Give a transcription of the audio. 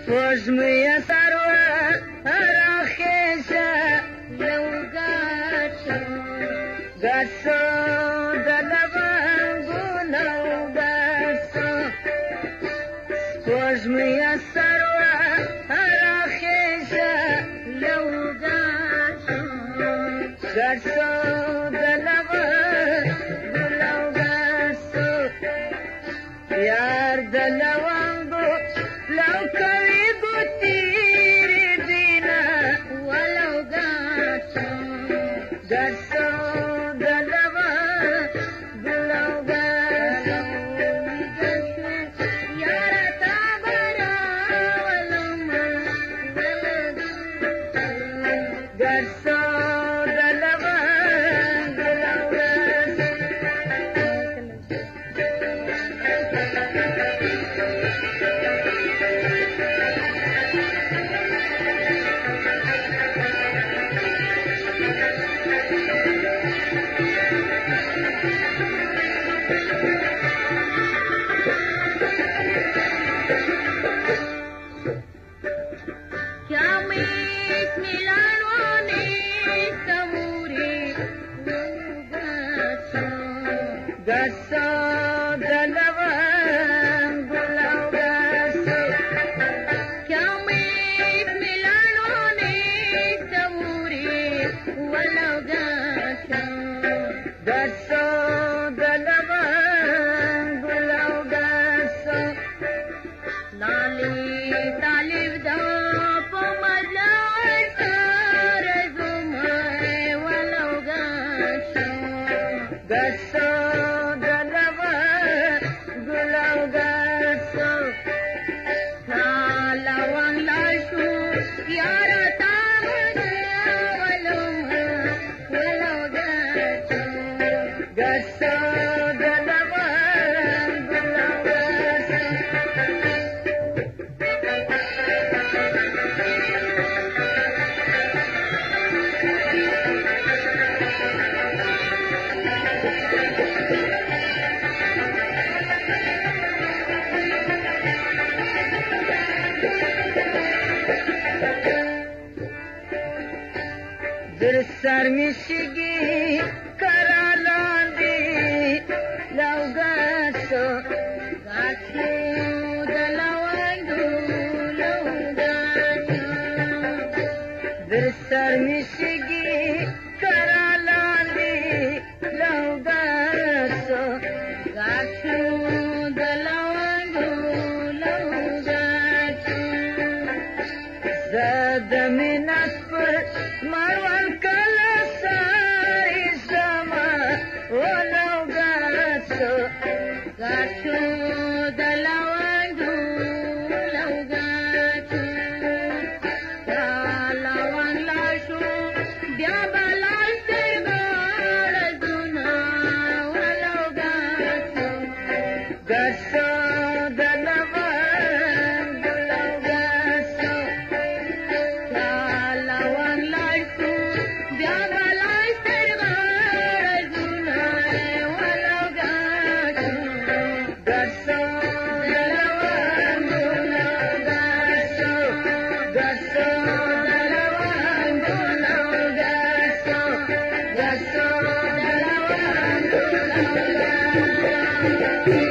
وزمي ثروة راخيشة لو قاسو دلبان قولو قاسو وزمي ثروة راخيشة لو قاسو دلبان قولو قاسو يار دلوان لو كوي قتيري بينا ولو قاسو دلوا ولو قاسو يارا تابرا ولما قاسو دلوا ولو قاسو Gasso dalawan gulaw gasso Kamit Milano ni Samuri walaw gasso Gasso dalawan gulaw gasso Lali talib da pumadlawan tarazumay walaw gasso Gasso Sar mishigi karalandi law gasso gasso dalawandu law gasso sar mishigi karalandi law gasso gasso dalawandu law gasso zad minat par marwan ولو قاسو قاسو دلوانجو لو قاسو دلوان لاشو بيابا لاشتر بارزونا ولو قاسو قاسو دلوان لو قاسو دلوان لاشو بيابا That's all that I want.